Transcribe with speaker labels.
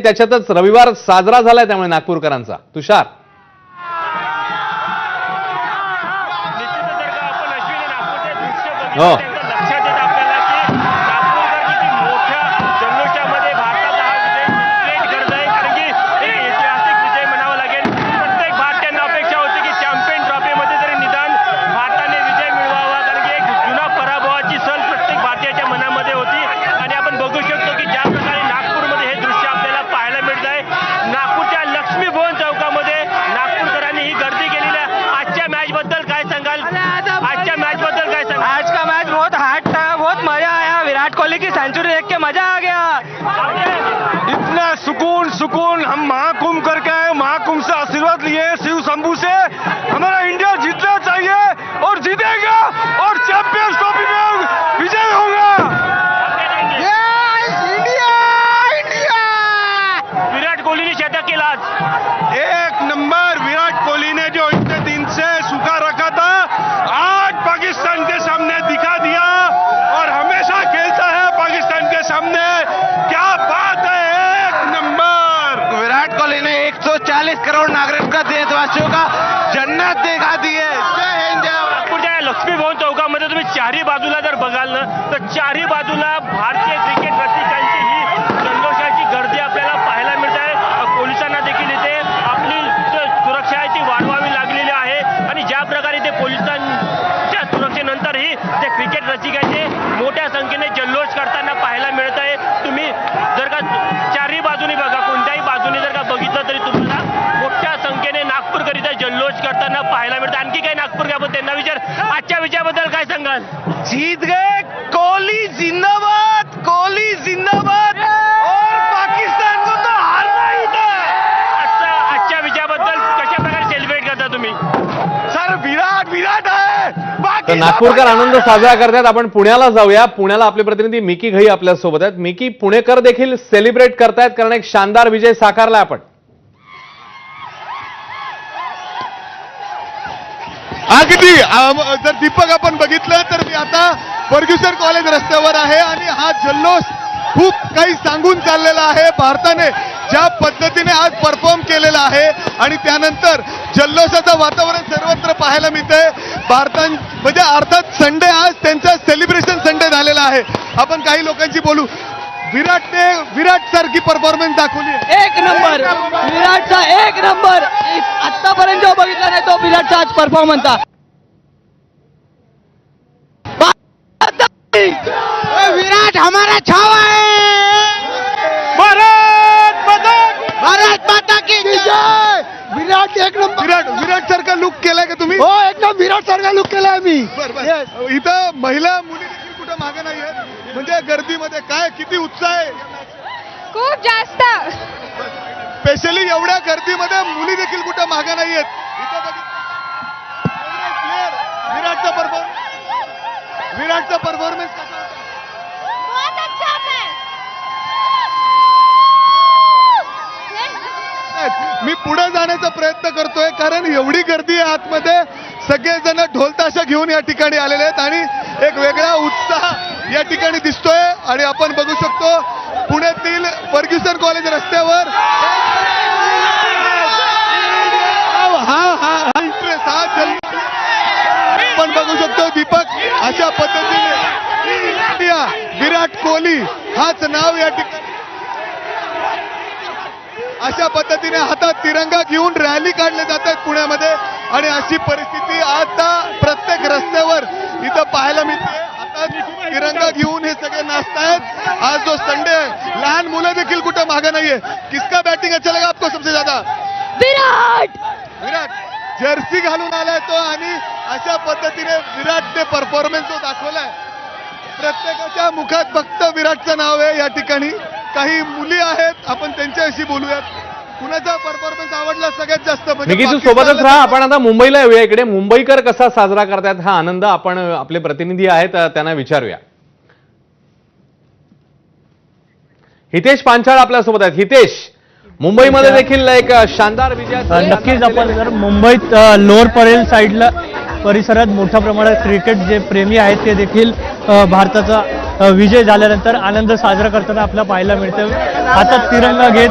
Speaker 1: त्याच्यातच रविवार साजरा झालाय त्यामुळे नागपूरकरांचा तुषार हो
Speaker 2: लक्षात येत आपल्याला की नागपूरकर किती मोठ्या जल्लोषामध्ये भारताचा हा विजय करत आहे, कारण की एक ऐतिहासिक विजय म्हणावा लागेल. प्रत्येक भारतीयांना अपेक्षा होती की चॅम्पियन ट्रॉफीमध्ये तरी निदान भारताने विजय मिळवावा, कारण की एक जुना पराभवाची सल प्रत्येक भारतीयाच्या मनामध्ये होती. आणि आपण बघू शकतो की ज्या प्रकारे नागपूरमध्ये हे दृश्य आपल्याला पाहायला मिळत आहे. नागपूरच्या लक्ष्मी भवन चौकामध्ये नागपूरकरांनी ही गर्दी केलेली आहे. आजच्या मॅच बद्दल काय सांगाल? आजच्या मॅच बद्दल काय सांगाल?
Speaker 3: आज का मैच बहुत हार्ड था, बहुत मजा आया. विराट कोहली की सेंचुरी देख के मजा आ गया.
Speaker 4: इतना सुकून हम महाकुंभ करके आए, महाकुंभ से आशीर्वाद लिए शिव शंभू से. हमारा इंडिया जीतना चाहिए और जीतेगा और चैंपियंस ट्रॉफी में विजय होगा.
Speaker 2: विराट कोहलीने शतक केलं आज.
Speaker 4: एक नंबर विराट कोहली ने जो इतने दिन से सुखा रखा था आज पाकिस्तान के सामने दिखा दिया और हमेशा खेलता है पाकिस्तान के सामने. क्या बात है, एक नंबर.
Speaker 3: विराट कोहली ने 140 करोड़ नागरिक का देशवासियों का जन्नत दिखा दी है. जय हिंद जय भारत.
Speaker 2: नागपूरच्या या लक्ष्मी भवन चौकामध्ये तुम्ही चारही बाजूला जर बघाल ना तर चारही बाजूला भारतीय क्रिकेट रसिकांची ही जल्लोषाची गर्दी आपल्याला पाहायला मिळत आहे. पोलिसांना देखील इथे आपली सुरक्षा आहे ती वाढवावी लागलेली आहे. आणि ज्या प्रकारे ते पोलिसांच्या सुरक्षेनंतरही ते क्रिकेट रसिकांचे मोठ्या संख्येने जल्लोष करताना पाहायला मिळत आहे. तुम्ही जर का चारही बाजूनी बघा, कोणत्याही बाजूने जर का बघितलं तरी तुम्हाला मोठ्या संख्येने नागपूरकरिता जल्लोष करताना पाहायला मिळतं. आणखी काही नागपूरकर त्यांना विचार, आजच्या विजयाबद्दल काय सांगाल?
Speaker 3: जीत गए. कोहली जिंदाबाद, कोहली जिंदाबाद. और पाकिस्तान को तो हारना ही था.
Speaker 2: आजच्या विजयाबद्दल कशा प्रकारे सेलिब्रेट करता तुम्ही?
Speaker 3: सर विराट आहे.
Speaker 1: तर नागपूरकर आनंद साजरा करतात. आपण पुण्याला जाऊया. पुण्याला आपले प्रतिनिधी मिकी घई आपल्या सोबत आहेत. मिकी, पुणेकर देखील सेलिब्रेट करतायत कारण एक शानदार विजय साकारलाय आपण.
Speaker 4: अगदी जर दीपक आपण बघितलं तर मी आता फर्ग्युसन कॉलेज रस्त्यावर आहे आणि हा जल्लोष खूप काही सांगून चाललेला आहे. भारताने ज्या पद्धतीने आज परफॉर्म केलेला आहे आणि त्यानंतर जल्लोषाचं वातावरण सर्वत्र पाहायला मिळतंय. म्हणजे अर्थात संडे आज त्यांचा सेलिब्रेशन संडे झालेला आहे. आपण काही लोकांशी बोलू. विराट सारखी परफॉर्मन्स दाखवली आहे.
Speaker 5: एक नंबर विराटचा, एक नंबर. आतापर्यंत जो बघितला नाही तो विराटचा आज परफॉर्मन्स था. विराट हमारा छावा है. भारत माता की जय. विराट एक नंबर.
Speaker 4: विराट सारखा लुक केलाय का तुम्ही?
Speaker 5: हो एकदम विराट सारखा लुक केलाय मी.
Speaker 4: इथं महिला मुली देखील कुठं मागे नाही आहेत. म्हणजे गर्दीमध्ये काय किती उत्साह आहे.
Speaker 6: खूप जास्त.
Speaker 4: स्पेशली एवढ्या गर्दीमध्ये मुली देखील कुठं मागे नाही आहेत. विराटचा परफॉर्मन्स कसा होता?
Speaker 6: बहुत अच्छा है.
Speaker 4: मी पुढे जाण्याचा प्रयत्न करतोय कारण एवढी गर्दी आहे आतमध्ये. सगळेजण ढोलताशा घेऊन या ठिकाणी आलेले आहेत आणि एक वेगळा उत्साह या ठिकाणी दिसतोय. आणि आपण बघू शकतो पुण्यातील फर्ग्युसन कॉलेज रस्त्यावर आपण बघू शकतो दीपक अशा पद्धतीने विराट कोहली हाच नाव या ठिकाणी अशा पद्धतीने हातात तिरंगा घेऊन रॅली काढले जातात पुण्यामध्ये. आणि अशी परिस्थिती आता प्रत्येक रस्त्यावर इथं पाहायला मिळते. हातात तिरंगा घेऊन हे सगळे नाचतायत. आज जो संडे आहे लहान मुलं देखील कुठं मागे नाहीये. किसका बॅटिंग अच्छा लगा आपको सबसे ज्यादा? विराट जर्सी घालून आलाय तो आणि अशा पद्धतीने विराटने परफॉर्मन्स जो दाखवलाय. प्रत्येकाच्या मुखात फक्त विराटचं नाव आहे. या ठिकाणी काही मुली आहेत, आपण त्यांच्याशी बोलूयात. कुणाचा परफॉर्मन्स आवडला सगळ्यात जास्त?
Speaker 1: मिकी तू सोबतच राहा. आपण आता मुंबईला येऊया. इकडे मुंबईकर कसा साजरा करतायत हा आनंद आपण आपले प्रतिनिधी आहेत त्यांना विचारूया. हितेश पांचाळ आपल्या सोबत आहेत. हितेश, मुंबईमध्ये देखील एक शानदार विजय.
Speaker 7: नक्कीच आपण जर मुंबईत लोअर परेल साईडला परिसरात मोठ्या प्रमाणात क्रिकेट जे प्रेमी आहेत ते देखील भारताचा विजय झाल्यानंतर आनंद साजरा करताना आपल्याला पाहायला मिळतं. हातात तिरंगा घेत